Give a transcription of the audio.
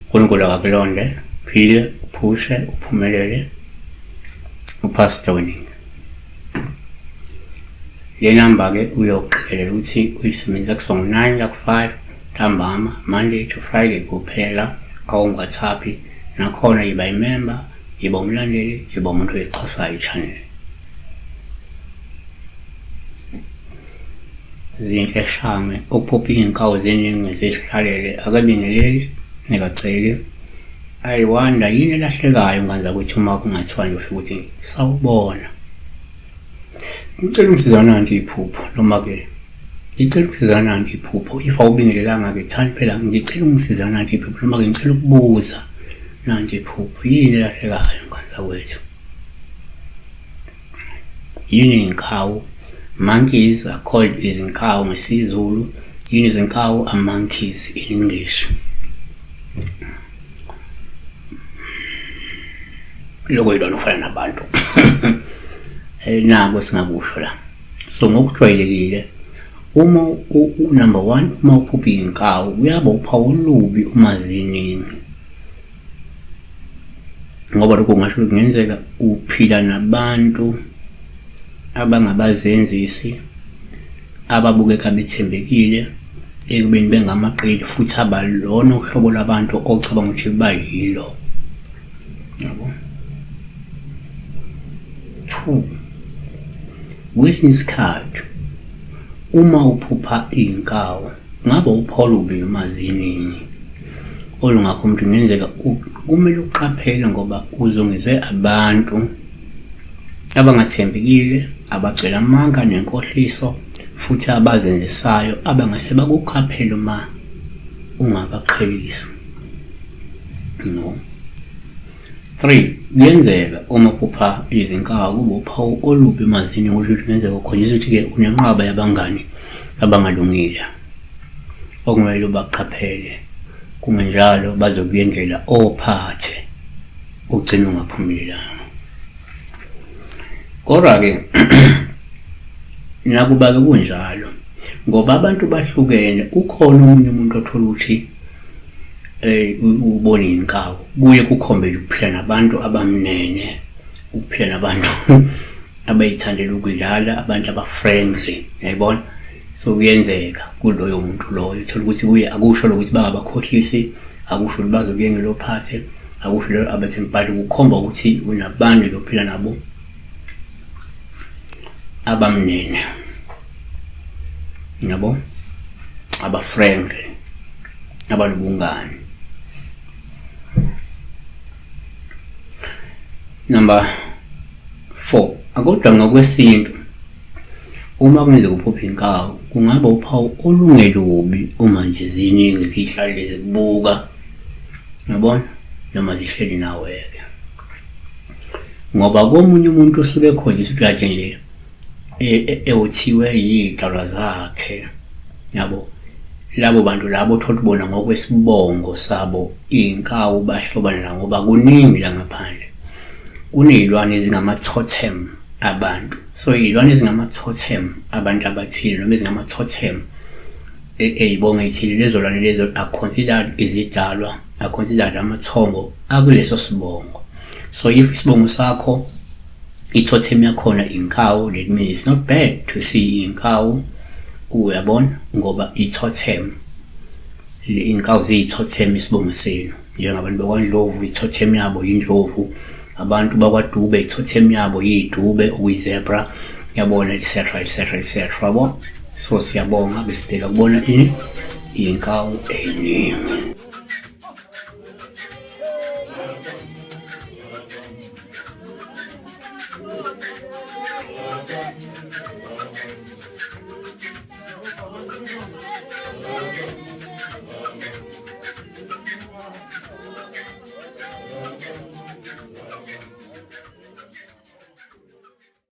uNkulunkulu akakulonde, phile, uphushe, uphumelele, uphaste winning. Le number ke uyoqikelela ukuthi uyisebenzisa kusongo 9 ku 5 ntambama Monday to Friday kuphela, awungathaphi nakhona yiba imember, yiba umlandeli, yiba umuntu oyixhasayo i-channel. Zinhle shame ukuphupha iy'nkawu zeningi zesihlalele akabingeleli nekaceli. Ayiwanda yini elahlekayo nganza ukuthi uma kungathiwa nje ufika ukuthi sawubona ngicela ukusizana nanti iphupho, noma ke ngicela ukusizana nanti iphupho. If awubingelelanga ke thani phela ngicela ukusizana nanti iphupho, noma ke ngicela ukubuza nanti iphupho yini elahlekayo nganza kwethu. Yini inkawu? Monkeys are called izinkawu ngesiZulu. Yini izinkawu? Are monkeys in English. Lokho yidona ufana nabantu. Nako singakusho la. So ngokujwayelekile uma number 1 uma uphupha inkawu uyaba uphawu olubi uma ziningi, ngoba lokho ngasho kungenzeka uphila nabantu abangabazenzisi, ababukeka bethembekile ekubeni bengamaqili, futhi abalona uhlobo lwabantu ocabanga ukuthi bayilo. Yabo. 2, kwesinye isikhathi uma uphupha inkawu ngaba uphawu olubi noma ziningi olungakho umuntu kungenzeka kumele uqaphele, ngoba uzongizwe abantu abangathembekile, abagcwele amanga nenkohliso, futhi abazenzisayo abangase bakukhaphela uma ungabaqhelisi. No. 3, kuyenzeka uma uphupha izinkawu kube uphawu olubi emazini ukuthi kungenzeka ukhombisa ukuthi-ke unenqaba yabangani abangalungile okumele ubaqaphele, kungenjalo bazokuyendlela ophathe ugcine ungaphumelelanga. Kodwa-ke nakuba-ke kunjalo, ngoba abantu bahlukene, ukhona omunye umuntu othola ukuthi ubona inkawu kuye kukhombele ukuphila nabantu abamnene, ukuphila nabantu abayithandela ukudlala, abantu aba-friendly, yayibona. So kuyenzeka kuloyo muntu loyo uthola ukuthi kuye akusho ukuthi bangabakhohlisi, akusho ukuthi bazokuyengela ophathe, akusho lo abathembali, kukhomba ukuthi unabantu lophila nabo abamnene, yabo, aba-friendly, abanobungani. Number 4, akodwa ngokwesintu uma kungenzeka uphupha inkawu kungaba uphawu olungelubi uma nje ziningi zihlalele zikubuka, yabona, noma zihleli nawe-ke, ngoba komunye umuntu usuke ekhombisa ukuthi kade nje ewuthiwe yigxalwa zakhe, yabo. Labo bantu labo thola ubona ngokwesibongo sabo inkawu bahlobana nabo, ngoba kuningi la ngaphandle kunezilwane ezingama-totem abantu. So izilwane ezingama-totem abantu abathile, noma ezingama-totem ey'bongo ey'thile, lezo lwane lezo are-considered izidalwa, are-considered amathongo akuleso sibongo. So if isibongo sakho i-totem yakhona inkawu, that means it's not bad to see inkawu, uyabona, ngoba i-totem, inkawu ziyi-totem isibongo senu. Njengabantu bakwaNdlovu i-totem yabo yindlovu, abantu bakwaDube i-totem yabo yidube, okuyizebra, yabona, etc etc etc, yabo. So siyabonga besibheka kubona ini inkawu eningi.